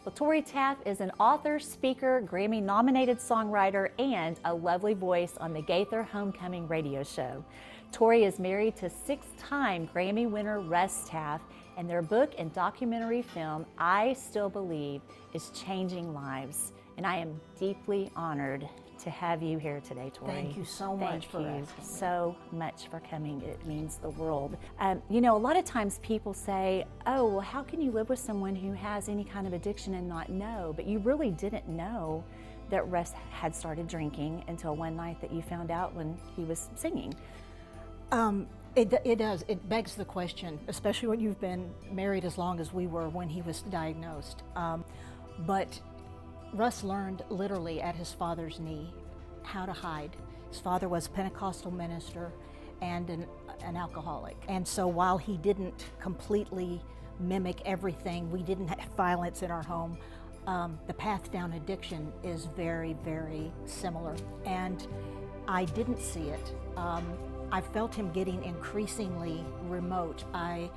Well, Tori Taff is an author, speaker, Grammy-nominated songwriter, and a lovely voice on the Gaither Homecoming radio show. Tori is married to six-time Grammy winner Russ Taff, and their book and documentary film, I Still Believe, is changing lives. And I am deeply honored to have you here today, Tori. Thank you so much for asking me. So much for coming. It means the world. You know, a lot of times people say, oh, well, how can you live with someone who has any kind of addiction and not know? But you really didn't know that Russ had started drinking until one night that you found out when he was singing. It does. It begs the question, especially when you've been married as long as we were when he was diagnosed. But Russ learned literally at his father's knee how to hide. His father was a Pentecostal minister and an alcoholic. And so while he didn't completely mimic everything, we didn't have violence in our home, the path down addiction is very, very similar. And I didn't see it. I felt him getting increasingly remote. I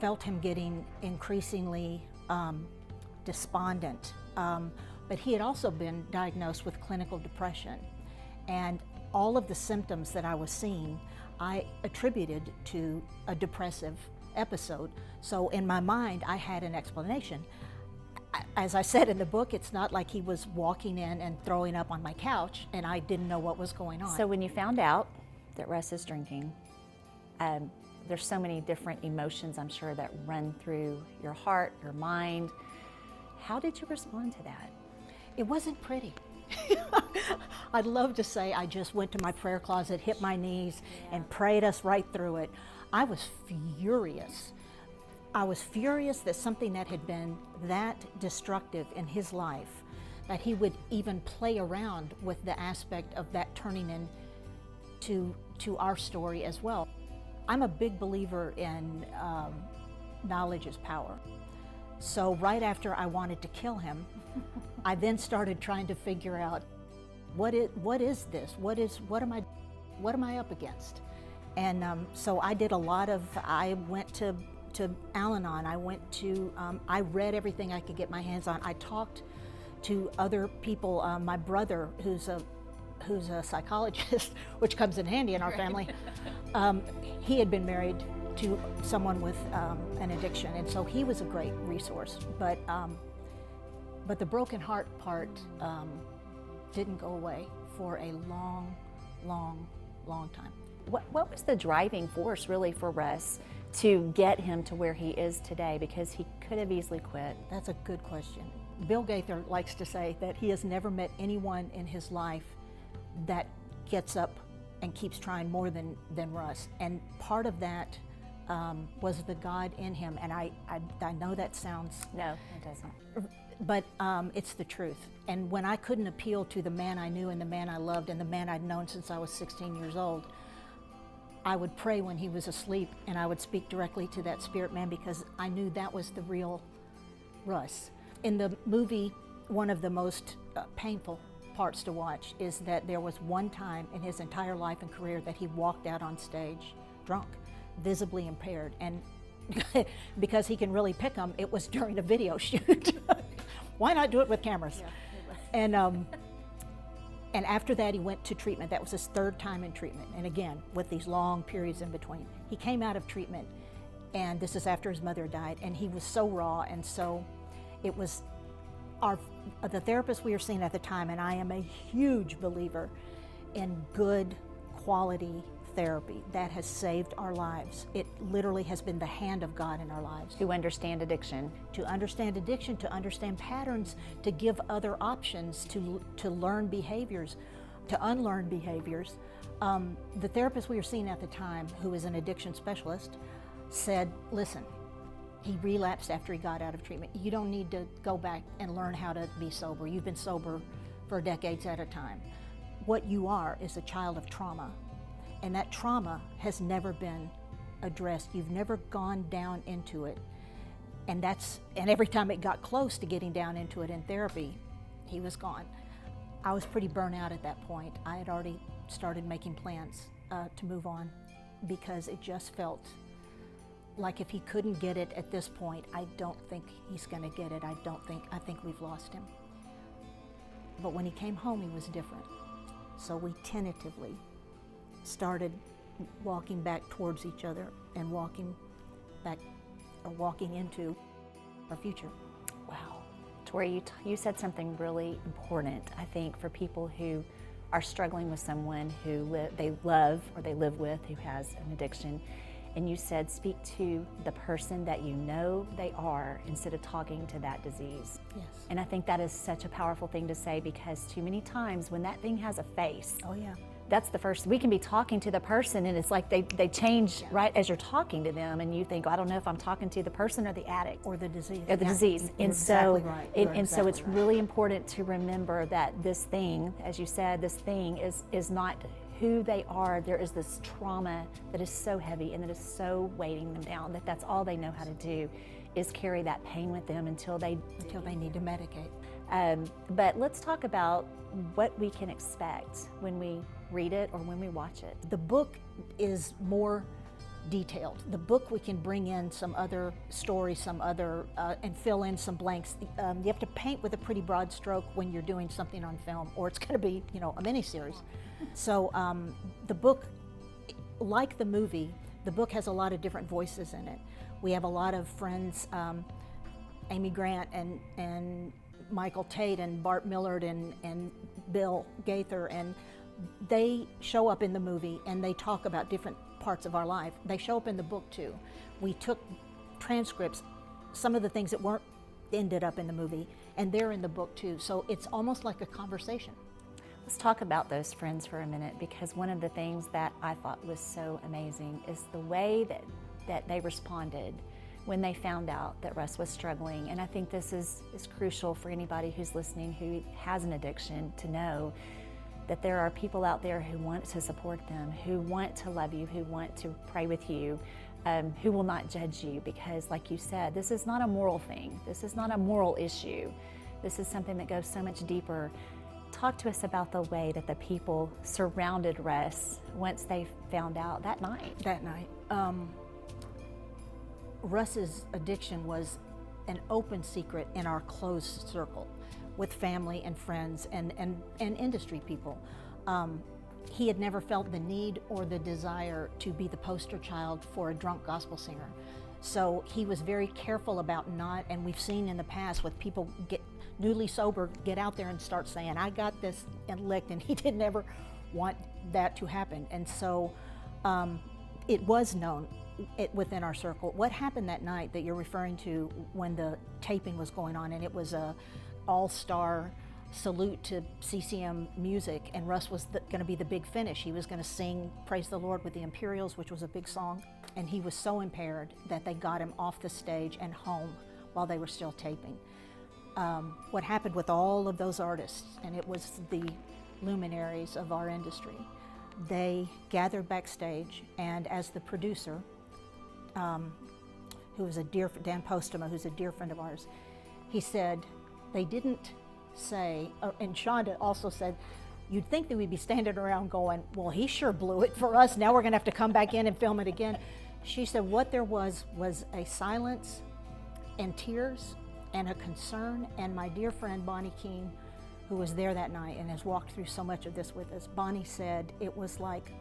felt him getting increasingly despondent. But he had also been diagnosed with clinical depression. And all of the symptoms that I was seeing, I attributed to a depressive episode. So in my mind, I had an explanation. As I said in the book, it's not like he was walking in and throwing up on my couch and I didn't know what was going on. So when you found out that Russ is drinking, there's so many different emotions, I'm sure, that run through your heart, your mind. How did you respond to that? It wasn't pretty. I'd love to say I just went to my prayer closet, hit my knees, and prayed us right through it. I was furious. I was furious that something that had been that destructive in his life, that he would even play around with the aspect of that turning into our story as well. I'm a big believer in knowledge is power. So right after I wanted to kill him, I then started trying to figure out what is this? What am I up against? And so I did a lot of. I went to Al-Anon. I read everything I could get my hands on. I talked to other people. My brother, who's a psychologist, which comes in handy in our family. He had been married to someone with an addiction, and so he was a great resource. But the broken heart part didn't go away for a long, long, long time. What was the driving force really for Russ to get him to where he is today? Because he could have easily quit. That's a good question. Bill Gaither likes to say that he has never met anyone in his life that gets up and keeps trying more than Russ. And part of that was the God in him. And I know that sounds... No, it doesn't. But it's the truth. And when I couldn't appeal to the man I knew and the man I loved and the man I'd known since I was 16 years old, I would pray when he was asleep and I would speak directly to that spirit man because I knew that was the real Russ. In the movie, one of the most painful parts to watch is that there was one time in his entire life and career that he walked out on stage drunk, visibly impaired. And because he can really pick them, it was during a video shoot. Why not do it with cameras? Yeah. And after that, he went to treatment. That was his third time in treatment. And again, with these long periods in between. He came out of treatment, and this is after his mother died, and he was so raw, and so it was the therapist we were seeing at the time, and I am a huge believer in good quality therapy that has saved our lives. It literally has been the hand of God in our lives. To understand addiction. To understand addiction, to understand patterns, to give other options, to learn behaviors, to unlearn behaviors. The therapist we were seeing at the time, who was an addiction specialist, said, listen, he relapsed after he got out of treatment. You don't need to go back and learn how to be sober. You've been sober for decades at a time. What you are is a child of trauma. And that trauma has never been addressed. You've never gone down into it. And every time it got close to getting down into it in therapy, he was gone. I was pretty burnt out at that point. I had already started making plans to move on because it just felt like if he couldn't get it at this point, I don't think he's going to get it. I think we've lost him. But when he came home, he was different. So we tentatively started walking back towards each other and walking into our future. Wow. Tori, you said something really important, I think, for people who are struggling with someone who they love or they live with who has an addiction. And you said, speak to the person that you know they are instead of talking to that disease. Yes. And I think that is such a powerful thing to say, because too many times when that thing has a face, Oh yeah. that's the first. We can be talking to the person and it's like they change right as you're talking to them, and you think, I don't know if I'm talking to the person or the addict. Or the disease. Or the disease. You're And exactly so, right. and so it's really important to remember that this thing, as you said, this thing is not who they are. There is this trauma that is so heavy and that is so weighting them down, that's all they know how to do is carry that pain with them until they need to medicate. But let's talk about what we can expect when we read it or when we watch it. The book is more detailed. The book, we can bring in some other stories, and fill in some blanks. You have to paint with a pretty broad stroke when you're doing something on film, or it's going to be, a miniseries. So the book, like the movie, the book has a lot of different voices in it. We have a lot of friends, Amy Grant and Michael Tate and Bart Millard and Bill Gaither, and they show up in the movie and they talk about different parts of our life. They show up in the book too. We took transcripts, some of the things that weren't ended up in the movie, and they're in the book too. So it's almost like a conversation. Let's talk about those friends for a minute, because one of the things that I thought was so amazing is the way that they responded when they found out that Russ was struggling. And I think this is crucial for anybody who's listening who has an addiction to know that there are people out there who want to support them, who want to love you, who want to pray with you, who will not judge you, because like you said, this is not a moral thing. This is not a moral issue. This is something that goes so much deeper. Talk to us about the way that the people surrounded Russ once they found out that night. That night. Russ's addiction was an open secret in our closed circle with family and friends and industry people. He had never felt the need or the desire to be the poster child for a drunk gospel singer. So he was very careful about not, and we've seen in the past with people get newly sober, get out there and start saying, I got this and licked, and he didn't ever want that to happen. And so it was known within our circle. What happened that night that you're referring to when the taping was going on, and it was a all-star salute to CCM music, and Russ was going to be the big finish. He was going to sing Praise the Lord with the Imperials, which was a big song, and he was so impaired that they got him off the stage and home while they were still taping. What happened with all of those artists, and it was the luminaries of our industry, they gathered backstage, and as the producer, who was Dan Postema, who's a dear friend of ours, he said, they didn't say, and Shonda also said, you'd think that we'd be standing around going, well, he sure blew it for us. Now we're going to have to come back in and film it again. She said what there was a silence and tears and a concern. And my dear friend Bonnie Keene, who was there that night and has walked through so much of this with us, Bonnie said it was like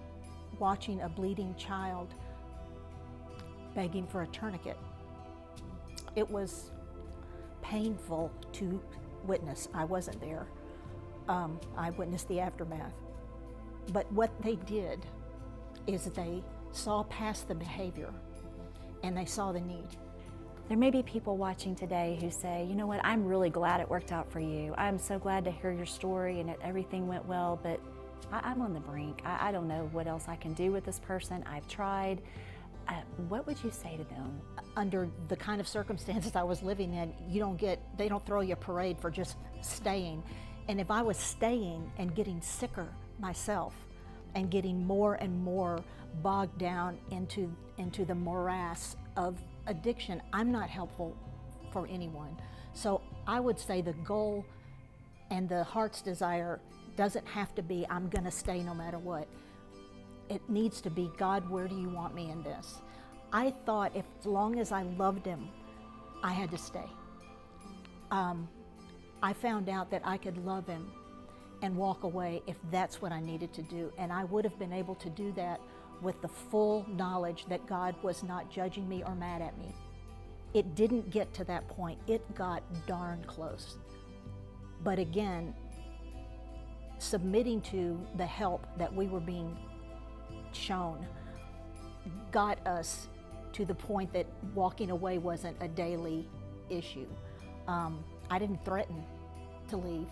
watching a bleeding child begging for a tourniquet. It was painful to witness. I wasn't there. I witnessed the aftermath. But what they did is they saw past the behavior and they saw the need. There may be people watching today who say, you know what, I'm really glad it worked out for you. I'm so glad to hear your story and that everything went well, but I'm on the brink. I don't know what else I can do with this person. I've tried. What would you say to them? Under the kind of circumstances I was living in, they don't throw you a parade for just staying. And if I was staying and getting sicker myself and getting more and more bogged down into the morass of addiction, I'm not helpful for anyone. So I would say the goal and the heart's desire doesn't have to be, I'm gonna stay no matter what. It needs to be, God, where do you want me in this? I thought if, as long as I loved him, I had to stay. I found out that I could love him and walk away if that's what I needed to do. And I would have been able to do that with the full knowledge that God was not judging me or mad at me. It didn't get to that point. It got darn close. But again, submitting to the help that we were being shown got us to the point that walking away wasn't a daily issue. I didn't threaten to leave.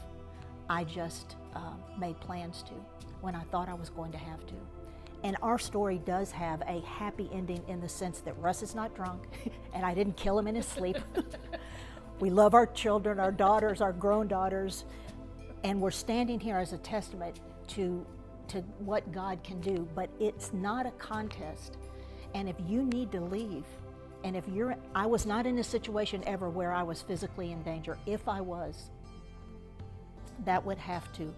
I just made plans to when I thought I was going to have to. And our story does have a happy ending in the sense that Russ is not drunk and I didn't kill him in his sleep. We love our children, our daughters, our grown daughters, and we're standing here as a testament to what God can do, but it's not a contest. And if you need to leave, and I was not in a situation ever where I was physically in danger. If I was, that would have to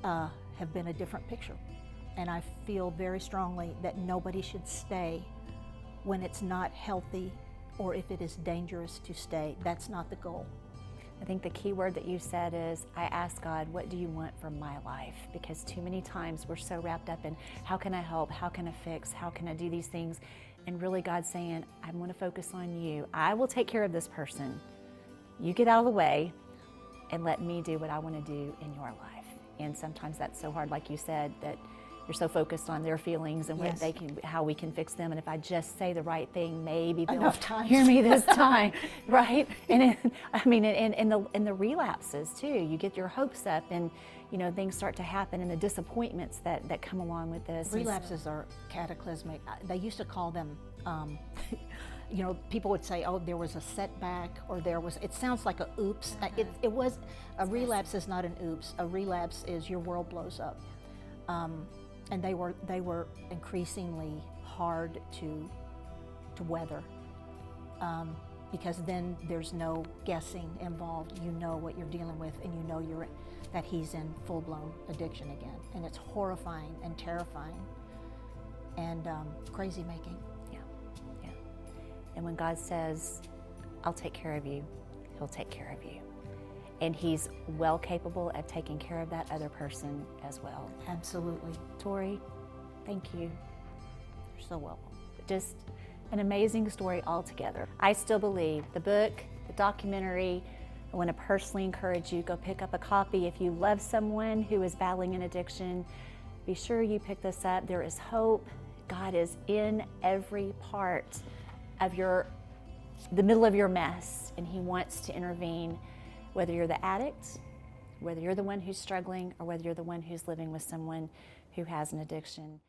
have been a different picture. And I feel very strongly that nobody should stay when it's not healthy or if it is dangerous to stay. That's not the goal. I think the key word that you said is, I ask God, what do you want from my life? Because too many times we're so wrapped up in, how can I help? How can I fix? How can I do these things? And really God's saying, I want to focus on you. I will take care of this person. You get out of the way and let me do what I want to do in your life. And sometimes that's so hard, like you said, that you're so focused on their feelings and Yes. how we can fix them. And if I just say the right thing, maybe they'll Enough times. hear me this time, right? And in the relapses too, you get your hopes up, and things start to happen, and the disappointments that come along with this. Relapses are cataclysmic. They used to call them, people would say, oh, there was a setback, or it sounds like a oops. A relapse is not an oops. A relapse is your world blows up. And they were increasingly hard to weather, because then there's no guessing involved. You know what you're dealing with, and you know that he's in full-blown addiction again. And it's horrifying and terrifying and crazy making. Yeah. And when God says, I'll take care of you, he'll take care of you. And he's well capable of taking care of that other person as well. Absolutely. Tori, thank you. You're so welcome. Just an amazing story altogether. I still believe the book, the documentary, I want to personally encourage you, go pick up a copy. If you love someone who is battling an addiction, be sure you pick this up. There is hope. God is in every part of the middle of your mess, and he wants to intervene. Whether you're the addict, whether you're the one who's struggling, or whether you're the one who's living with someone who has an addiction.